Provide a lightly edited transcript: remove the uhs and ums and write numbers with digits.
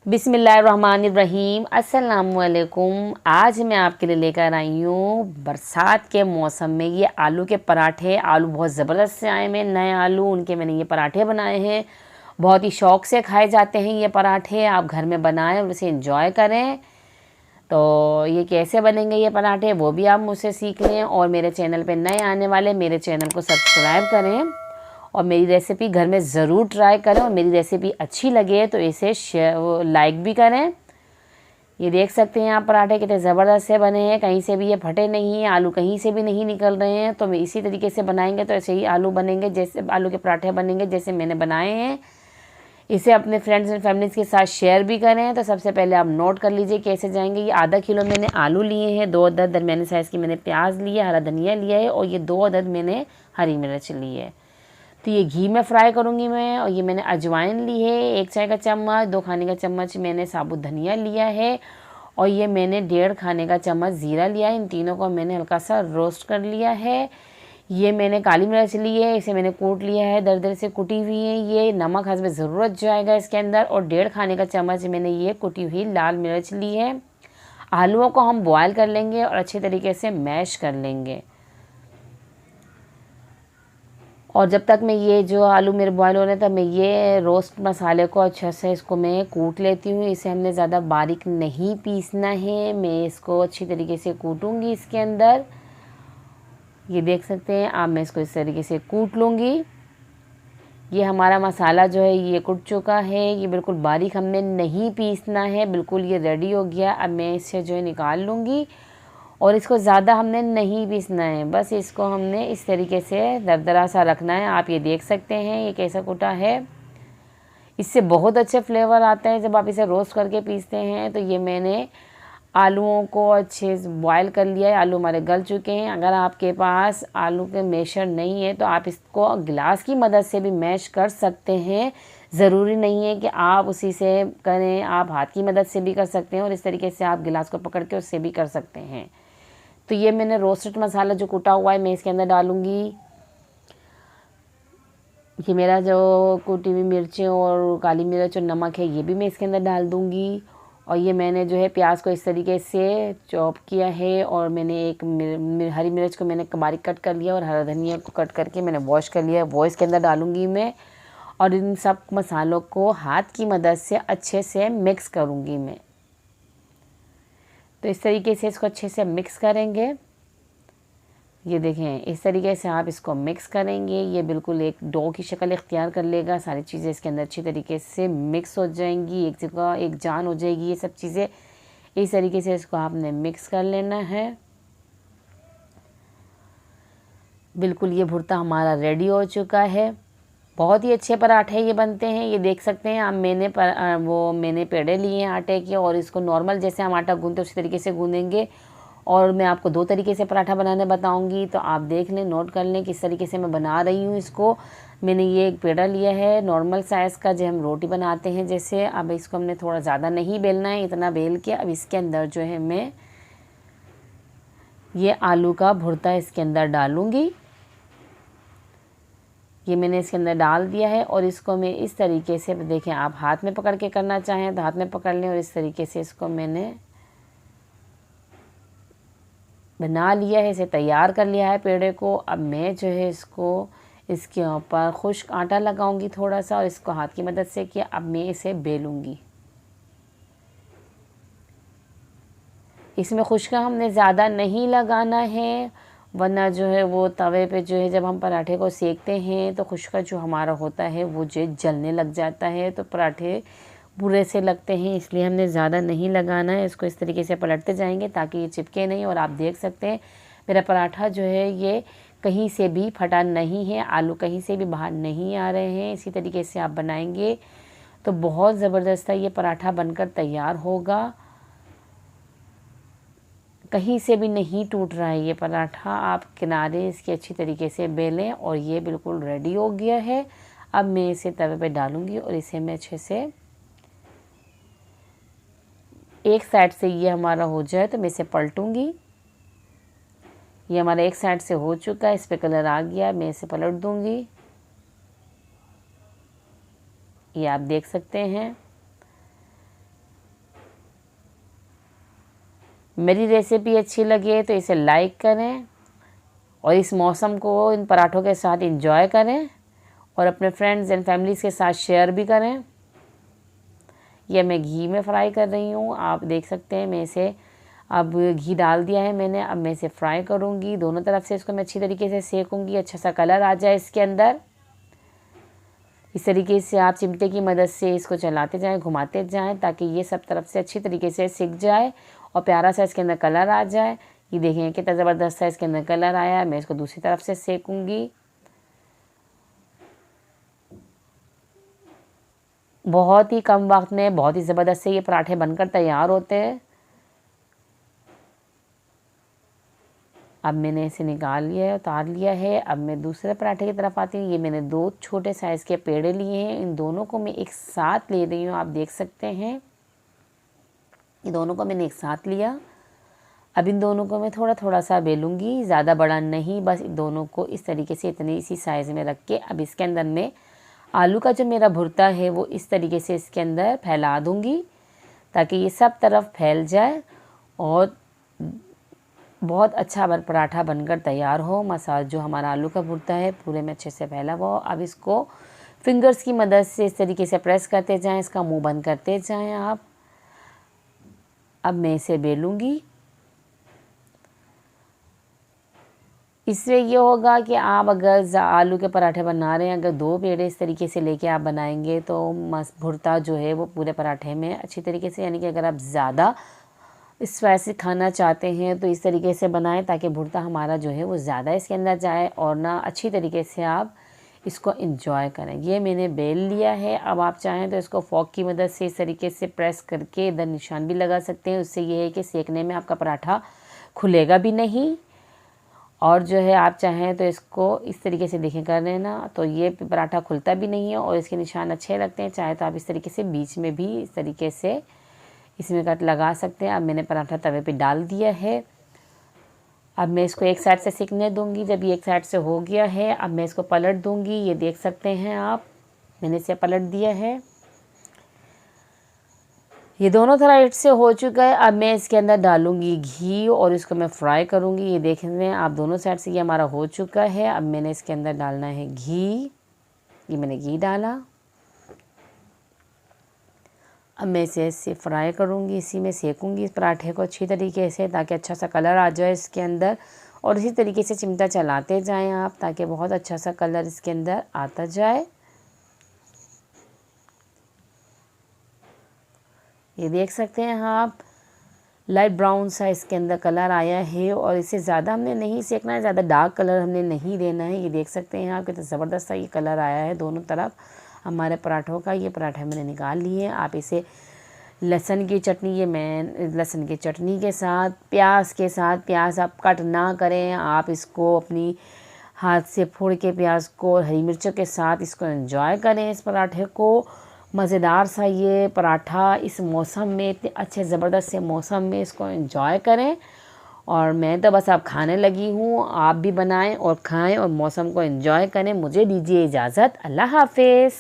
बिस्मिल्लाहिर्रहमानिर्रहीम अस्सलामुअलैकुम। आज मैं आपके लिए लेकर आई हूँ बरसात के मौसम में ये आलू के पराठे। आलू बहुत ज़बरदस्त से आए हैं, नए आलू, उनके मैंने ये पराठे बनाए हैं। बहुत ही शौक़ से खाए जाते हैं ये पराठे। आप घर में बनाएं और उसे इंजॉय करें। तो ये कैसे बनेंगे ये पराठे वो भी आप मुझसे सीख लें। और मेरे चैनल पे नए आने वाले मेरे चैनल को सब्सक्राइब करें और मेरी रेसिपी घर में ज़रूर ट्राई करें। और मेरी रेसिपी अच्छी लगे तो इसे शेयर लाइक भी करें। ये देख सकते हैं आप पराठे कितने ज़बरदस्त से बने हैं, कहीं से भी ये फटे नहीं हैं, आलू कहीं से भी नहीं निकल रहे हैं। तो मैं इसी तरीके से बनाएंगे तो ऐसे ही आलू बनेंगे, जैसे आलू के पराठे बनेंगे जैसे मैंने बनाए हैं। इसे अपने फ्रेंड्स एंड फैमिलीज़ के साथ शेयर भी करें। तो सबसे पहले आप नोट कर लीजिए कैसे जाएंगे। ये आधा किलो मैंने आलू लिए हैं, 2 अदद दरमियाने साइज़ की मैंने प्याज लिया, हरा धनिया लिया है और ये 2 अदद मैंने हरी मिर्च ली है। तो ये घी में फ्राई करूँगी मैं। और ये मैंने अजवाइन ली है 1 चाय का चम्मच, 2 खाने का चम्मच मैंने साबुत धनिया लिया है और ये मैंने 1.5 खाने का चम्मच ज़ीरा लिया है। इन तीनों को मैंने हल्का सा रोस्ट कर लिया है। ये मैंने काली मिर्च ली है, इसे मैंने कूट लिया है, दरदर से कुटी हुई है। ये नमक हस्ब ज़रूरत जाएगा इसके अंदर। और 1.5 खाने का चम्मच मैंने ये कुटी हुई लाल मिर्च ली है। आलूओं को हम बॉयल कर लेंगे और अच्छे तरीके से मैश कर लेंगे। और जब तक मैं ये जो आलू मेरे बॉयल हो रहे हैं तब मैं ये रोस्ट मसाले को अच्छा से इसको मैं कूट लेती हूँ। इसे हमने ज़्यादा बारीक नहीं पीसना है, मैं इसको अच्छी तरीके से कूटूँगी इसके अंदर। ये देख सकते हैं आप, मैं इसको इस तरीके से कूट लूँगी। ये हमारा मसाला जो है ये कुट चुका है, ये बिल्कुल बारीक हमने नहीं पीसना है, बिल्कुल ये रेडी हो गया। अब मैं इसे जो है निकाल लूँगी और इसको ज़्यादा हमने नहीं पीसना है, बस इसको हमने इस तरीके से दरदरा सा रखना है। आप ये देख सकते हैं ये कैसा कुटा है। इससे बहुत अच्छे फ्लेवर आता है जब आप इसे रोस्ट करके पीसते हैं। तो ये मैंने आलूओं को अच्छे से बॉयल कर लिया है, आलू हमारे गल चुके हैं। अगर आपके पास आलू के मैशर नहीं है तो आप इसको गिलास की मदद से भी मैश कर सकते हैं। ज़रूरी नहीं है कि आप उसी से करें, आप हाथ की मदद से भी कर सकते हैं और इस तरीके से आप गिलास को पकड़ के उससे भी कर सकते हैं। तो ये मैंने रोस्टेड मसाला जो कूटा हुआ है मैं इसके अंदर डालूँगी। ये मेरा जो कुटी हुई मिर्चें और काली मिर्च और नमक है ये भी मैं इसके अंदर डाल दूँगी। और ये मैंने जो है प्याज को इस तरीके से चॉप किया है और मैंने एक हरी मिर्च को मैंने बारीक कट कर लिया और हरा धनिया को कट करके मैंने वॉश कर लिया है, वो इसके अंदर डालूँगी मैं। और इन सब मसालों को हाथ की मदद से अच्छे से मिक्स करूँगी मैं। तो इस तरीके से इसको अच्छे से मिक्स करेंगे। ये देखें इस तरीके से आप इसको मिक्स करेंगे, ये बिल्कुल एक डो की शक्ल इख्तियार कर लेगा। सारी चीज़ें इसके अंदर अच्छी तरीके से मिक्स हो जाएंगी, एक जगह एक जान हो जाएगी ये सब चीज़ें। इस तरीके से इसको आपने मिक्स कर लेना है। बिल्कुल ये भुर्ता हमारा रेडी हो चुका है। बहुत ही अच्छे पराठे ये बनते हैं। ये देख सकते हैं आप, मैंने पेड़े लिए हैं आटे के और इसको नॉर्मल जैसे हम आटा गूंदते उसी तरीके से गूंदेंगे। और मैं आपको 2 तरीके से पराठा बनाने बताऊंगी, तो आप देख लें, नोट कर लें किस तरीके से मैं बना रही हूँ इसको। मैंने ये एक पेड़ा लिया है नॉर्मल साइज़ का, जो हम रोटी बनाते हैं जैसे। अब इसको हमने थोड़ा ज़्यादा नहीं बेलना है, इतना बेल के अब इसके अंदर जो है मैं ये आलू का भुर्ता इसके अंदर डालूँगी। ये मैंने इसके अंदर डाल दिया है और इसको मैं इस तरीके से, देखें आप हाथ में पकड़ के करना चाहें तो हाथ में पकड़ लें। और इस तरीके से इसको मैंने बना लिया है, इसे तैयार कर लिया है पेड़े को। अब मैं जो है इसको इसके ऊपर खुश्क आटा लगाऊंगी थोड़ा सा और इसको हाथ की मदद से किया। अब मैं इसे बेलूंगी। इसमें खुश्क हमने ज़्यादा नहीं लगाना है, वरना जो है वो तवे पे जो है जब हम पराठे को सेकते हैं तो खुश्क जो हमारा होता है वो जो जलने लग जाता है, तो पराठे बुरे से लगते हैं। इसलिए हमने ज़्यादा नहीं लगाना है। इसको इस तरीके से पलटते जाएंगे ताकि ये चिपके नहीं। और आप देख सकते हैं मेरा पराठा जो है ये कहीं से भी फटा नहीं है, आलू कहीं से भी बाहर नहीं आ रहे हैं। इसी तरीके से आप बनाएंगे तो बहुत ज़बरदस्त ये पराठा बनकर तैयार होगा। कहीं से भी नहीं टूट रहा है ये पराठा। आप किनारे इसके अच्छी तरीके से बेलें और ये बिल्कुल रेडी हो गया है। अब मैं इसे तवे पे डालूँगी और इसे मैं अच्छे से एक साइड से ये हमारा हो जाए तो मैं इसे पलटूँगी। ये हमारा एक साइड से हो चुका है, इस पे कलर आ गया, मैं इसे पलट दूँगी। ये आप देख सकते हैं। मेरी रेसिपी अच्छी लगे तो इसे लाइक करें और इस मौसम को इन पराठों के साथ एंजॉय करें और अपने फ्रेंड्स एंड फैमिलीज़ के साथ शेयर भी करें। ये मैं घी में फ्राई कर रही हूँ, आप देख सकते हैं। मैं इसे अब घी डाल दिया है मैंने, अब मैं इसे फ्राई करूँगी। दोनों तरफ से इसको मैं अच्छी तरीके से सेकूँगी, अच्छा सा कलर आ जाए इसके अंदर। इस तरीके से आप चिमटे की मदद से इसको चलाते जाएं, घुमाते जाएं, ताकि ये सब तरफ से अच्छी तरीके से सिक जाए और प्यारा सा इसके अंदर कलर आ जाए। ये देखें कितना ज़बरदस्त सा इसके अंदर कलर आया है। मैं इसको दूसरी तरफ से सेकूँगी। बहुत ही कम वक्त में बहुत ही ज़बरदस्त से ये पराठे बनकर तैयार होते हैं। अब मैंने इसे निकाल लिया है, उतार लिया है। अब मैं दूसरे पराठे की तरफ आती हूँ। ये मैंने 2 छोटे साइज़ के पेड़े लिए हैं, इन दोनों को मैं एक साथ ले रही हूँ। आप देख सकते हैं ये दोनों को मैंने एक साथ लिया। अब इन दोनों को मैं थोड़ा थोड़ा सा बेलूँगी, ज़्यादा बड़ा नहीं, बस इन दोनों को इस तरीके से इतने इसी साइज़ में रख के अब इसके अंदर मैं आलू का जो मेरा भुर्ता है वो इस तरीके से इसके अंदर फैला दूँगी, ताकि ये सब तरफ फैल जाए और बहुत अच्छा पराठा बनकर तैयार हो। मसाला जो हमारा आलू का भुर्ता है पूरे में अच्छे से फैला हुआ हो। अब इसको फिंगर्स की मदद से इस तरीके से प्रेस करते जाएं, इसका मुंह बंद करते जाएं आप। अब मैं इसे बेलूँगी। इससे ये होगा कि आप अगर आलू के पराठे बना रहे हैं, अगर 2 पेड़े इस तरीके से लेके आप बनाएंगे तो भुर्ता जो है वो पूरे पराठे में अच्छी तरीके से, यानी कि अगर आप ज़्यादा स्पाइसी खाना चाहते हैं तो इस तरीके से बनाएं, ताकि भुर्ता हमारा जो है वो ज़्यादा इसके अंदर जाए और ना अच्छी तरीके से आप इसको एंजॉय करें। ये मैंने बेल लिया है। अब आप चाहें तो इसको फॉक की मदद से इस तरीके से प्रेस करके इधर निशान भी लगा सकते हैं। उससे ये है कि सेकने में आपका पराठा खुलेगा भी नहीं। और जो है आप चाहें तो इसको इस तरीके से देखें कर रहे हैं ना, तो ये पराठा खुलता भी नहीं है और इसके निशान अच्छे लगते हैं। चाहे तो आप इस तरीके से बीच में भी इस तरीके से इसमें कट लगा सकते हैं। अब मैंने पराठा तवे पे डाल दिया है। अब मैं इसको एक साइड से सेकने दूंगी। जब ये एक साइड से हो गया है, अब मैं इसको पलट दूंगी। ये देख सकते हैं आप, मैंने इसे पलट दिया है। ये दोनों साइड से हो चुका है। अब मैं इसके अंदर डालूंगी घी और इसको मैं फ्राई करूंगी। ये देख रहे हैं आप, दोनों साइड से ये हमारा हो चुका है। अब मैंने इसके अंदर डालना है घी। ये मैंने घी डाला। अब मैं इसे फ्राई करूंगी, इसी में सेकूंगी इस पराठे को अच्छी तरीके से, ताकि अच्छा सा कलर आ जाए इसके अंदर। और इसी तरीके से चिमटा चलाते जाएं आप, ताकि बहुत अच्छा सा कलर इसके अंदर आता जाए। ये देख सकते हैं आप, लाइट ब्राउन सा इसके अंदर कलर आया है। और इसे ज़्यादा हमने नहीं सेकना है, ज़्यादा डार्क कलर हमने नहीं देना है। ये देख सकते हैं आप, कितना ज़बरदस्त सा ये कलर आया है दोनों तरफ हमारे पराठों का। ये पराठे मैंने निकाल लिए हैं। आप इसे लहसुन की चटनी, ये मैं लहसुन की चटनी के साथ, प्याज के साथ, प्याज आप कट ना करें, आप इसको अपनी हाथ से फोड़ के प्याज को हरी मिर्चों के साथ इसको एंजॉय करें। इस पराठे को मज़ेदार सा ये पराठा इस मौसम में, इतने अच्छे ज़बरदस्त से मौसम में इसको एंजॉय करें। और मैं तो बस अब खाने लगी हूँ, आप भी बनाएं और खाएं और मौसम को एंजॉय करें। मुझे दीजिए इजाज़त। अल्लाह हाफिज़।